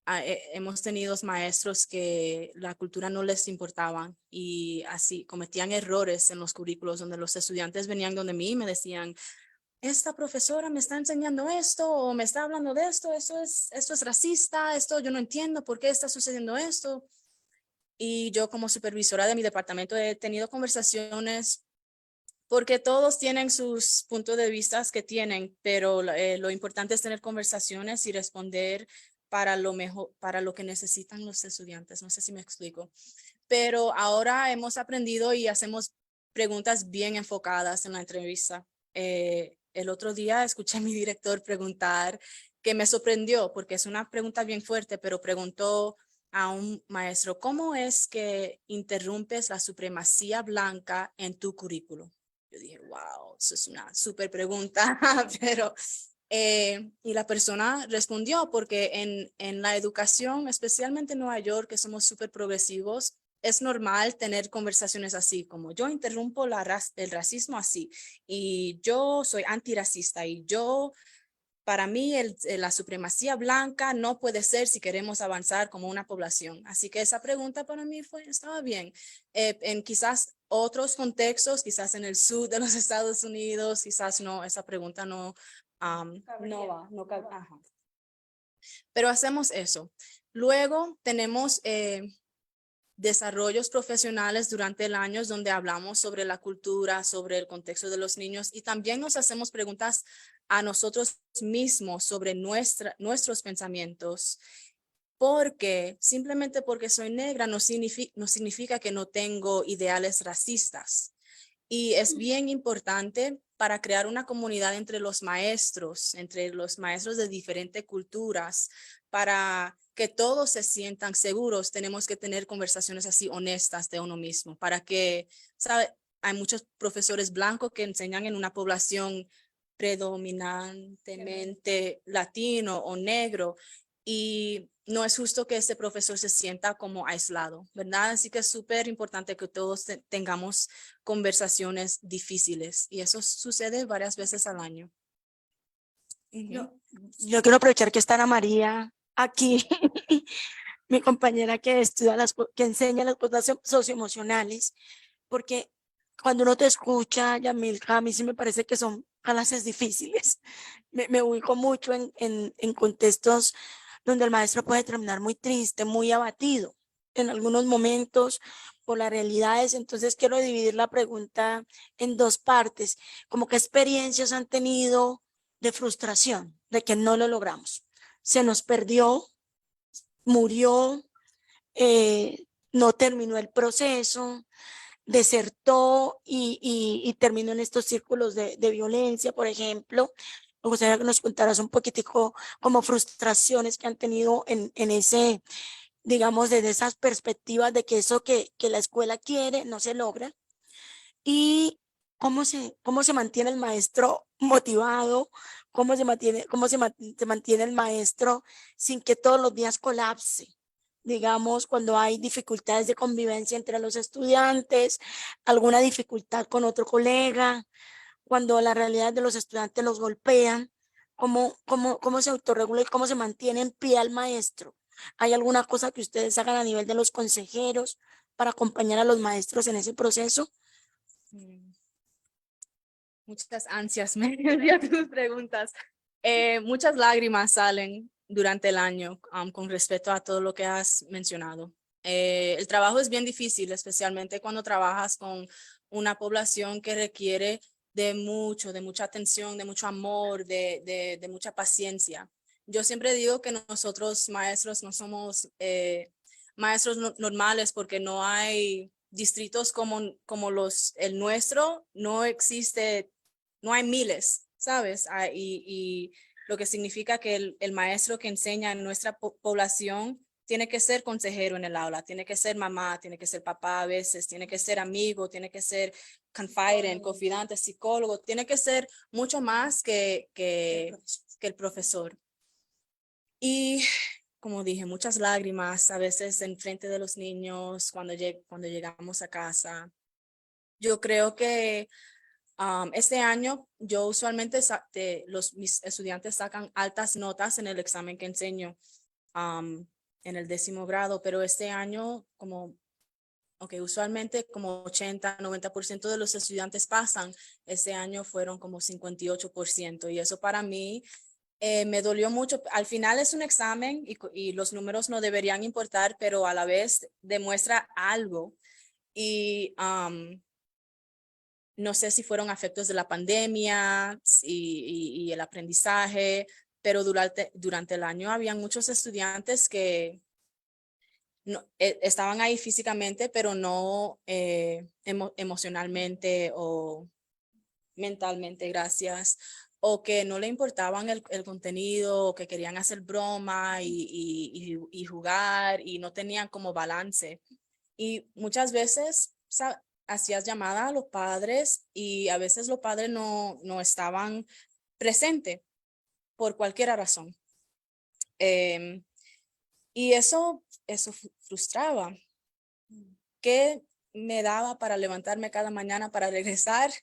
hemos tenido maestros que la cultura no les importaba y así cometían errores en los currículos donde los estudiantes venían donde mí y me decían, esta profesora me está enseñando esto o me está hablando de esto es racista, esto yo no entiendo por qué está sucediendo esto. Y yo como supervisora de mi departamento he tenido conversaciones porque todos tienen sus puntos de vista que tienen, pero lo importante es tener conversaciones y responder para lo mejor, para lo que necesitan los estudiantes. No sé si me explico. Pero ahora hemos aprendido y hacemos preguntas bien enfocadas en la entrevista. el otro día escuché a mi director preguntar, que me sorprendió porque es una pregunta bien fuerte, pero preguntó a un maestro, ¿cómo es que interrumpes la supremacía blanca en tu currículo? Yo dije, wow, eso es una súper pregunta, pero y la persona respondió porque en la educación, especialmente en Nueva York, que somos súper progresivos, es normal tener conversaciones así, como yo interrumpo el racismo así, y yo soy antirracista, y yo, para mí, la supremacía blanca no puede ser si queremos avanzar como una población. Así que esa pregunta para mí estaba bien. En quizás otros contextos, quizás en el sur de los Estados Unidos, quizás no, esa pregunta no, no va, no cabe. Ajá. Pero hacemos eso. Luego tenemos desarrollos profesionales durante el año donde hablamos sobre la cultura, sobre el contexto de los niños y también nos hacemos preguntas a nosotros mismos sobre nuestros pensamientos, porque simplemente porque soy negra no significa que no tengo ideales racistas. Y es bien importante para crear una comunidad entre los maestros de diferentes culturas, para que todos se sientan seguros. Tenemos que tener conversaciones así honestas de uno mismo, para que, ¿sabe? Hay muchos profesores blancos que enseñan en una población predominantemente latino o negro, y no es justo que ese profesor se sienta como aislado, ¿verdad? Así que es súper importante que todos tengamos conversaciones difíciles y eso sucede varias veces al año. Yo, yo quiero aprovechar que está Ana María aquí, mi compañera que estudia que enseña las cosas socioemocionales, porque cuando uno te escucha, Yamilka, a mí sí me parece que son clases difíciles. Me ubico mucho en contextos donde el maestro puede terminar muy triste, muy abatido en algunos momentos por las realidades. Entonces quiero dividir la pregunta en dos partes, como qué experiencias han tenido de frustración, de que no lo logramos. Se nos perdió, murió, no terminó el proceso, desertó y terminó en estos círculos de violencia, por ejemplo. Me gustaría que nos contaras un poquitico como frustraciones que han tenido en ese, digamos, desde esas perspectivas de que eso que la escuela quiere no se logra y cómo se mantiene el maestro motivado, se mantiene el maestro sin que todos los días colapse. Digamos, cuando hay dificultades de convivencia entre los estudiantes, alguna dificultad con otro colega, cuando la realidad de los estudiantes los golpean, cómo se autorregula y cómo se mantiene en pie al maestro. ¿Hay alguna cosa que ustedes hagan a nivel de los consejeros para acompañar a los maestros en ese proceso? Mm, Muchas ansias me dio tus preguntas. Muchas lágrimas salen durante el año con respecto a todo lo que has mencionado. El trabajo es bien difícil, especialmente cuando trabajas con una población que requiere de mucha atención, de mucho amor, de mucha paciencia. Yo siempre digo que nosotros maestros no somos maestros normales porque no hay distritos como el nuestro, no existe, no hay miles, ¿sabes? Y lo que significa que el maestro que enseña en nuestra población tiene que ser consejero en el aula, tiene que ser mamá, tiene que ser papá a veces, tiene que ser amigo, tiene que ser confidante, psicólogo, tiene que ser mucho más que el profesor. Y como dije, muchas lágrimas, a veces en frente de los niños cuando llegamos a casa. Yo creo que este año yo usualmente mis estudiantes sacan altas notas en el examen que enseño en el 10º grado, pero este año usualmente como 80-90% de los estudiantes pasan, este año fueron como 58% y eso para mí me dolió mucho. Al final es un examen y los números no deberían importar, pero a la vez demuestra algo. Y no sé si fueron efectos de la pandemia y el aprendizaje, pero durante el año habían muchos estudiantes que no, estaban ahí físicamente, pero no emocionalmente o mentalmente, gracias, o que no le importaban el contenido, o que querían hacer broma y jugar y no tenían como balance. Y muchas veces hacías llamada a los padres y a veces los padres no estaban presentes por cualquier razón. Y eso frustraba. ¿Qué me daba para levantarme cada mañana para regresar?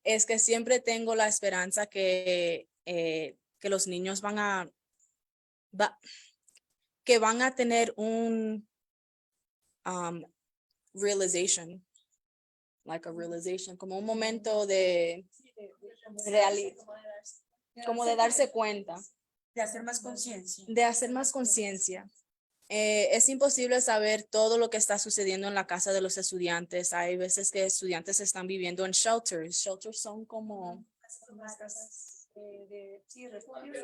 Es que siempre tengo la esperanza que los niños van a tener un realization, como un momento de realidad, como de darse cuenta. De hacer más conciencia. De hacer más conciencia. Es imposible saber todo lo que está sucediendo en la casa de los estudiantes. Hay veces que estudiantes están viviendo en shelters. Shelters son como... Las casas de refugios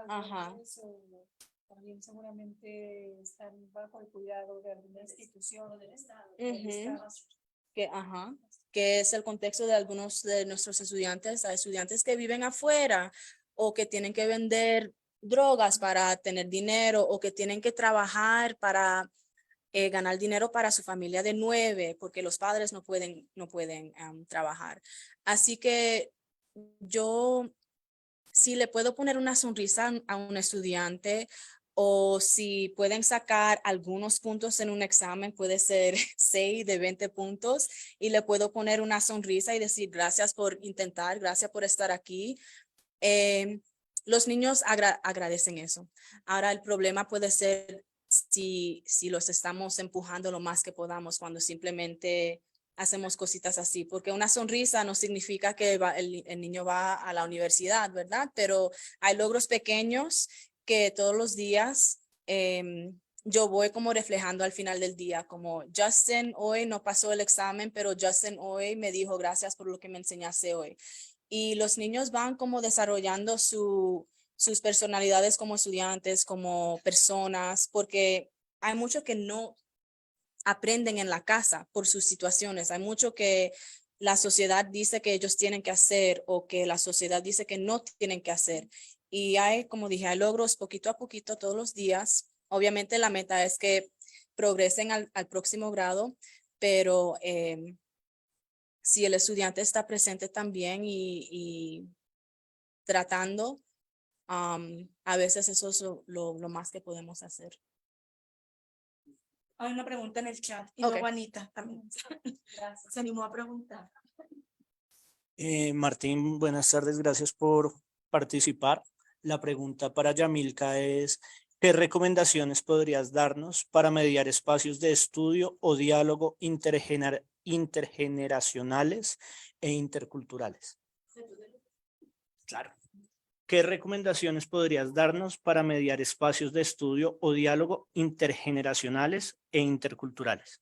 Ajá. también seguramente están bajo el cuidado de alguna institución o del Estado. Que es el contexto de algunos de nuestros estudiantes. Hay estudiantes que viven afuera o que tienen que vender drogas para tener dinero o que tienen que trabajar para ganar dinero para su familia de 9 porque los padres no pueden trabajar. Así que yo, si le puedo poner una sonrisa a un estudiante o si pueden sacar algunos puntos en un examen, puede ser 6 de 20 puntos y le puedo poner una sonrisa y decir gracias por intentar, gracias por estar aquí. Los niños agradecen eso. Ahora el problema puede ser si los estamos empujando lo más que podamos cuando simplemente hacemos cositas así, porque una sonrisa no significa que el niño va a la universidad, ¿verdad? Pero hay logros pequeños que todos los días yo voy como reflejando al final del día, como Justin hoy no pasó el examen, pero Justin hoy me dijo gracias por lo que me enseñaste hoy. Y los niños van como desarrollando sus personalidades como estudiantes, como personas, porque hay mucho que no aprenden en la casa por sus situaciones. Hay mucho que la sociedad dice que ellos tienen que hacer o que la sociedad dice que no tienen que hacer. Y hay, como dije, hay logros poquito a poquito todos los días. Obviamente la meta es que progresen al próximo grado, pero si el estudiante está presente también y tratando, a veces eso es lo más que podemos hacer. Hay una pregunta en el chat y Ok. luego Anita también se animó a preguntar. Martín, buenas tardes, gracias por participar. La pregunta para Yamilka es, ¿qué recomendaciones podrías darnos para mediar espacios de estudio o diálogo intergeneracionales e interculturales? Claro. ¿Qué recomendaciones podrías darnos para mediar espacios de estudio o diálogo intergeneracionales e interculturales?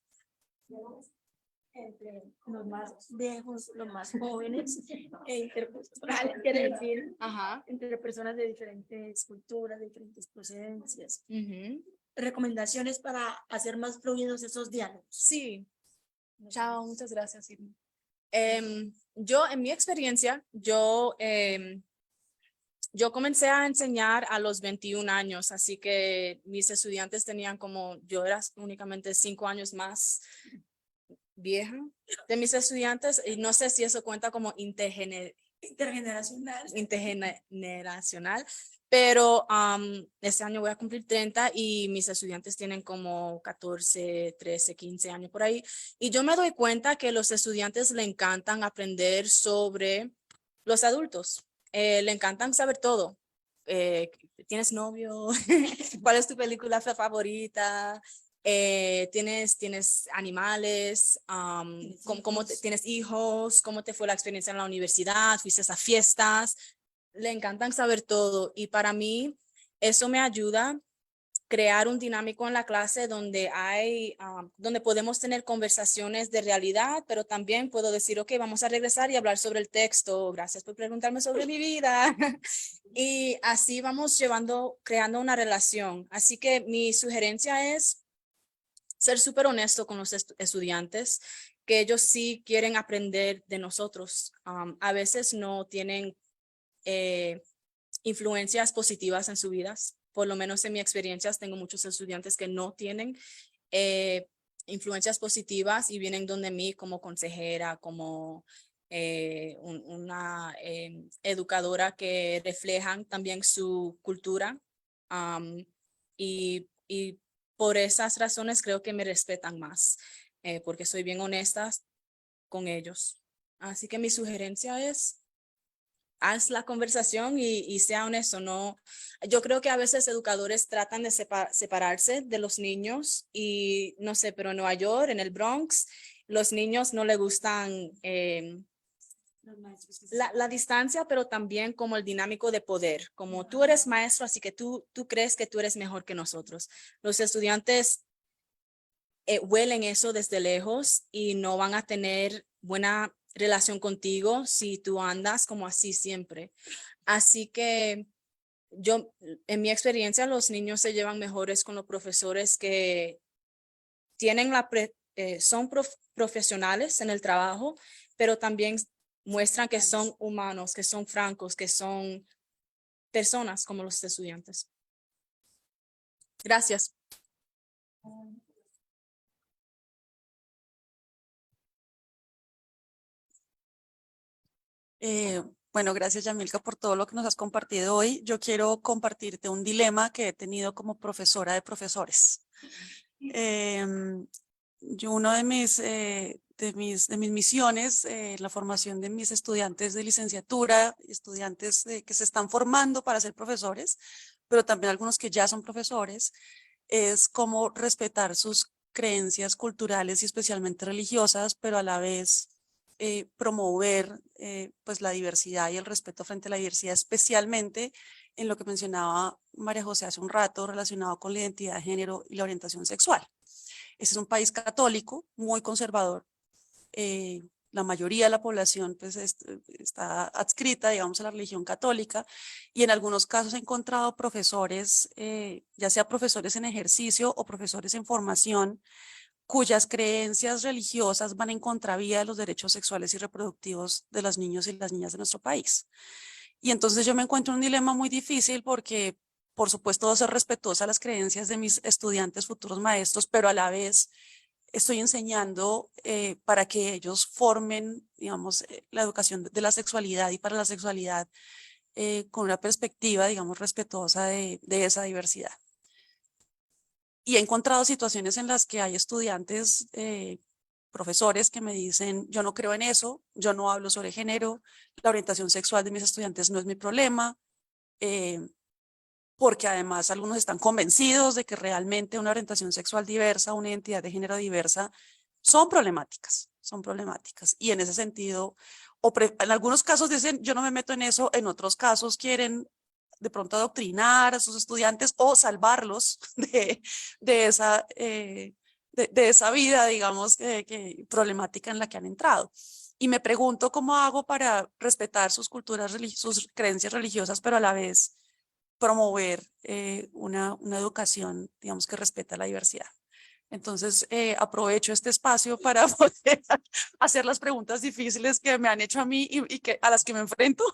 Entre los más viejos, los más jóvenes e interculturales, quiere decir, entre personas de diferentes culturas, de diferentes procedencias. Recomendaciones para hacer más fluidos esos diálogos. Sí. Chao, muchas gracias, Irma. Yo, en mi experiencia, yo comencé a enseñar a los 21 años, así que mis estudiantes tenían yo era únicamente 5 años más vieja de mis estudiantes y no sé si eso cuenta como intergeneracional, pero este año voy a cumplir 30 y mis estudiantes tienen como 14, 13, 15 años por ahí. Y yo me doy cuenta que los estudiantes le encantan aprender sobre los adultos. Le encantan saber todo. ¿Tienes novio? ¿Cuál es tu película favorita? ¿Tienes animales? ¿Tienes hijos? ¿Cómo te fue la experiencia en la universidad? ¿Fuiste a fiestas? Le encantan saber todo y para mí eso me ayuda a crear un dinámico en la clase donde donde podemos tener conversaciones de realidad, pero también puedo decir, ok, vamos a regresar y hablar sobre el texto. Gracias por preguntarme sobre mi vida. Y así vamos creando una relación. Así que mi sugerencia es ser súper honesto con los estudiantes, que ellos sí quieren aprender de nosotros. A veces no tienen influencias positivas en sus vidas. Por lo menos en mi experiencia tengo muchos estudiantes que no tienen influencias positivas y vienen donde mí como consejera, como una educadora que reflejan también su cultura. Y por esas razones creo que me respetan más, porque soy bien honesta con ellos. Así que mi sugerencia es, haz la conversación y sea honesto. No, yo creo que a veces educadores tratan de separarse de los niños y no sé, pero en Nueva York, en el Bronx, los niños no les gustan la distancia, pero también como el dinámico de poder, como tú eres maestro, así que tú crees que tú eres mejor que nosotros. Los estudiantes huelen eso desde lejos y no van a tener buena relación contigo si tú andas como así siempre. Así que yo, en mi experiencia, los niños se llevan mejores con los profesores que tienen son profesionales en el trabajo, pero también muestran que son humanos, que son francos, que son personas como los estudiantes. Gracias. Bueno, gracias Yamilka por todo lo que nos has compartido hoy. Yo quiero compartirte un dilema que he tenido como profesora de profesores. Uno de mis misiones, la formación de mis estudiantes de licenciatura, estudiantes que se están formando para ser profesores, pero también algunos que ya son profesores, es cómo respetar sus creencias culturales y especialmente religiosas, pero a la vez promover pues la diversidad y el respeto frente a la diversidad, especialmente en lo que mencionaba María José hace un rato relacionado con la identidad de género y la orientación sexual. Este es un país católico, muy conservador. La mayoría de la población pues, está adscrita, digamos, a la religión católica y en algunos casos he encontrado profesores, ya sea profesores en ejercicio o profesores en formación, cuyas creencias religiosas van en contravía de los derechos sexuales y reproductivos de los niños y las niñas de nuestro país. Y entonces yo me encuentro en un dilema muy difícil porque, por supuesto, debo ser respetuosa a las creencias de mis estudiantes, futuros maestros, pero a la vez estoy enseñando para que ellos formen, digamos, la educación de la sexualidad y para la sexualidad con una perspectiva, digamos, respetuosa de esa diversidad. Y he encontrado situaciones en las que hay estudiantes, profesores que me dicen, yo no creo en eso, yo no hablo sobre género, la orientación sexual de mis estudiantes no es mi problema, porque además algunos están convencidos de que realmente una orientación sexual diversa, una identidad de género diversa, son problemáticas. Y en ese sentido, en algunos casos dicen, yo no me meto en eso, en otros casos quieren de pronto adoctrinar a sus estudiantes o salvarlos de esa vida, digamos, problemática en la que han entrado. Y me pregunto cómo hago para respetar sus culturas, sus creencias religiosas, pero a la vez promover una educación, digamos, que respeta la diversidad. Entonces, aprovecho este espacio para poder hacer las preguntas difíciles que me han hecho a mí y a las que me enfrento,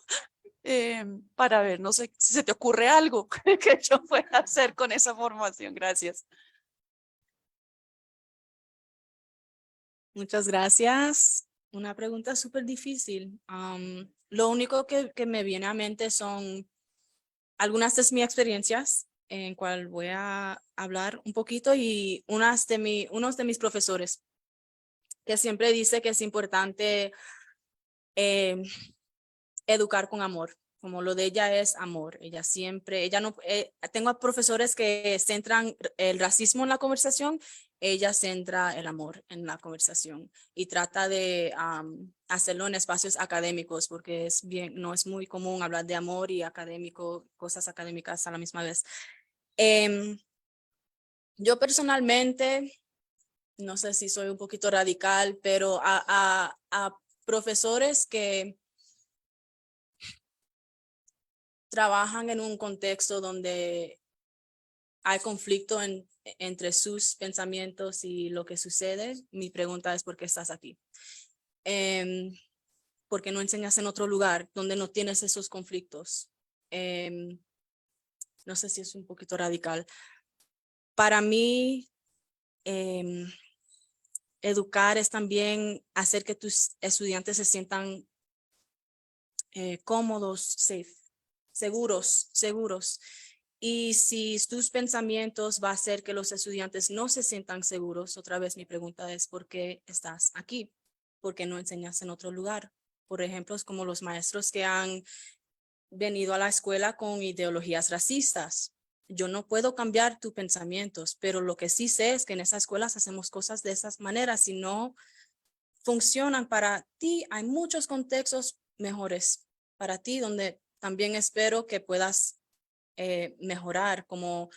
para ver, no sé, si se te ocurre algo que yo pueda hacer con esa formación. Gracias. Muchas gracias. Una pregunta súper difícil. Lo único que me viene a mente son algunas de mis experiencias en cual voy a hablar un poquito y unos de mis profesores que siempre dice que es importante educar con amor, como lo de ella es amor. Ella no, tengo profesores que centran el racismo en la conversación, ella centra el amor en la conversación y trata de hacerlo en espacios académicos porque no es muy común hablar de amor y académico, cosas académicas a la misma vez. Yo personalmente, no sé si soy un poquito radical, pero a profesores que trabajan en un contexto donde hay conflicto entre sus pensamientos y lo que sucede, mi pregunta es ¿por qué estás aquí? ¿Por qué no enseñas en otro lugar donde no tienes esos conflictos? No sé si es un poquito radical. Para mí, educar es también hacer que tus estudiantes se sientan cómodos, safe, seguros. Y si tus pensamientos va a hacer que los estudiantes no se sientan seguros, otra vez mi pregunta es ¿por qué estás aquí? ¿Por qué no enseñas en otro lugar? Por ejemplo, es como los maestros que han venido a la escuela con ideologías racistas. Yo no puedo cambiar tus pensamientos, pero lo que sí sé es que en esas escuelas hacemos cosas de esas maneras y no funcionan para ti. Hay muchos contextos mejores para ti donde también espero que puedas mejorar como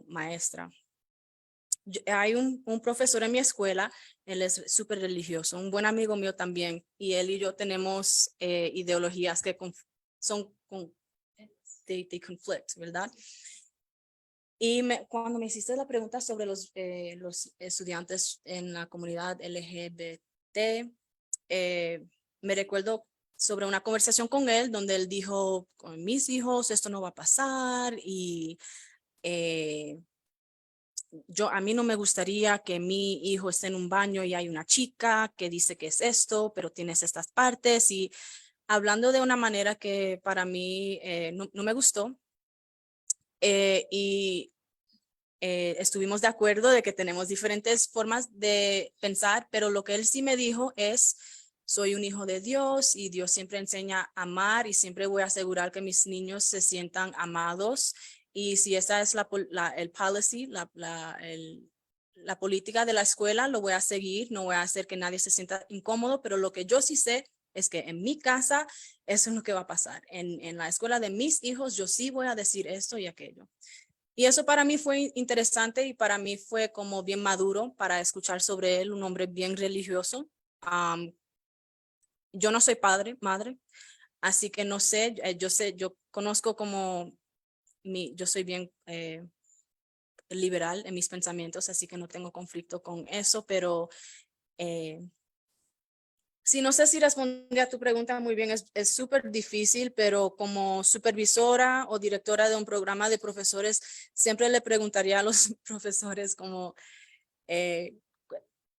maestra. Hay un profesor en mi escuela, él es súper religioso, un buen amigo mío también, y él y yo tenemos ideologías que son, they conflict, ¿verdad? Y cuando me hiciste la pregunta sobre los estudiantes en la comunidad LGBT, me recuerdo sobre una conversación con él donde él dijo, con mis hijos esto no va a pasar y a mí no me gustaría que mi hijo esté en un baño y hay una chica que dice que es esto, pero tienes estas partes y hablando de una manera que para mí no me gustó. Y estuvimos de acuerdo de que tenemos diferentes formas de pensar, pero lo que él sí me dijo es, soy un hijo de Dios y Dios siempre enseña a amar y siempre voy a asegurar que mis niños se sientan amados. Y si esa es el policy, la política de la escuela, lo voy a seguir, no voy a hacer que nadie se sienta incómodo, pero lo que yo sí sé es que en mi casa eso es lo que va a pasar. En la escuela de mis hijos yo sí voy a decir esto y aquello. Y eso para mí fue interesante y para mí fue como bien maduro para escuchar sobre él, un hombre bien religioso. Yo no soy madre, así que no sé, yo conozco como yo soy bien liberal en mis pensamientos, así que no tengo conflicto con eso, pero sí, no sé si respondí a tu pregunta muy bien, es súper difícil, pero como supervisora o directora de un programa de profesores, siempre le preguntaría a los profesores como,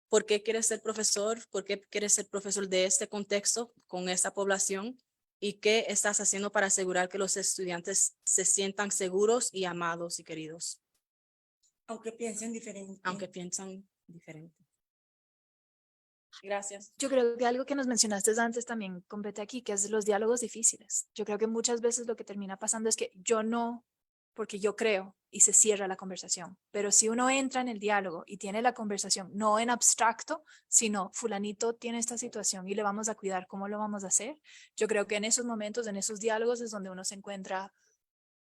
¿por qué quieres ser profesor? ¿Por qué quieres ser profesor de este contexto con esta población? ¿Y qué estás haciendo para asegurar que los estudiantes se sientan seguros y amados y queridos? Aunque piensen diferente. Aunque piensan diferente. Gracias. Yo creo que algo que nos mencionaste antes también compete aquí, que es los diálogos difíciles. Yo creo que muchas veces lo que termina pasando es que yo no, porque yo creo, y se cierra la conversación. Pero si uno entra en el diálogo y tiene la conversación, no en abstracto, sino fulanito tiene esta situación y le vamos a cuidar, ¿cómo lo vamos a hacer? Yo creo que en esos momentos, en esos diálogos es donde uno se encuentra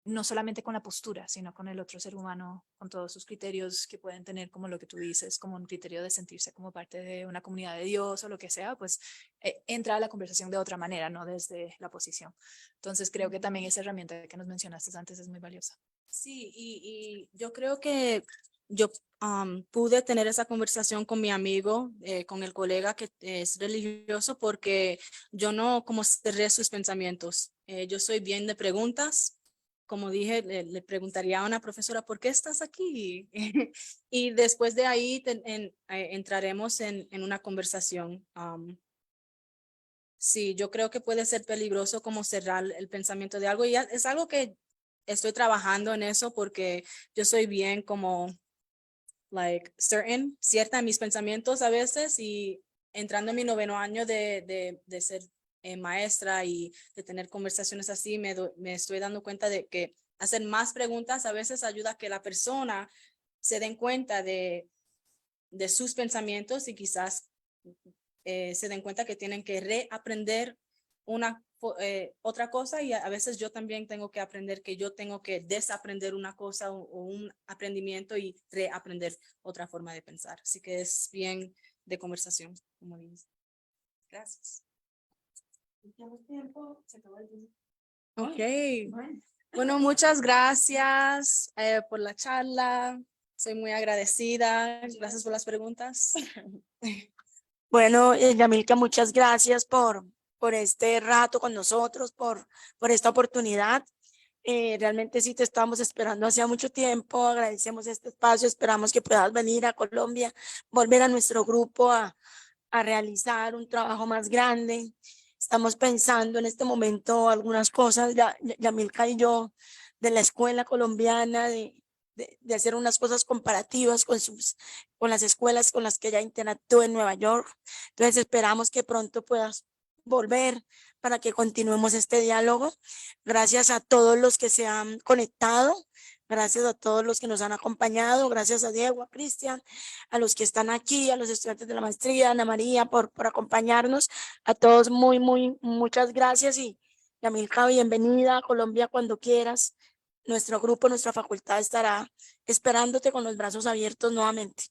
no solamente con la postura, sino con el otro ser humano, con todos sus criterios que pueden tener, como lo que tú dices, como un criterio de sentirse como parte de una comunidad de Dios o lo que sea, pues entra a la conversación de otra manera, no desde la posición. Entonces creo que también esa herramienta que nos mencionaste antes es muy valiosa. Sí, y yo creo que yo pude tener esa conversación con mi amigo, con el colega que es religioso, porque yo no como cerré sus pensamientos. Yo soy bien de preguntas. Como dije, le preguntaría a una profesora, ¿por qué estás aquí? Y después de ahí entraremos en una conversación. Sí, yo creo que puede ser peligroso como cerrar el pensamiento de algo y es algo que estoy trabajando en eso porque yo soy bien como cierta en mis pensamientos a veces y entrando en mi 9º año de ser maestra y de tener conversaciones así, me estoy dando cuenta de que hacer más preguntas a veces ayuda a que la persona se den cuenta de sus pensamientos y quizás se den cuenta que tienen que reaprender otra cosa y a veces yo también tengo que aprender que yo tengo que desaprender una cosa o un aprendimiento y reaprender otra forma de pensar. Así que es bien de conversación, como dices. Gracias. Ok. Bueno, muchas gracias por la charla. Soy muy agradecida. Gracias por las preguntas. Bueno, Yamilka, muchas gracias por este rato con nosotros, por esta oportunidad. Realmente sí te estamos esperando hacía mucho tiempo. Agradecemos este espacio. Esperamos que puedas venir a Colombia, volver a nuestro grupo a realizar un trabajo más grande. Estamos pensando en este momento algunas cosas, Yamilka y yo, de la escuela colombiana, de hacer unas cosas comparativas con las escuelas con las que ella interactúa en Nueva York. Entonces esperamos que pronto puedas volver para que continuemos este diálogo. Gracias a todos los que se han conectado, gracias a todos los que nos han acompañado, gracias a Diego, a Cristian, a los que están aquí, a los estudiantes de la maestría, a Ana María por acompañarnos, a todos muchas gracias y Yamilka, bienvenida a Colombia cuando quieras. Nuestro grupo, nuestra facultad estará esperándote con los brazos abiertos nuevamente.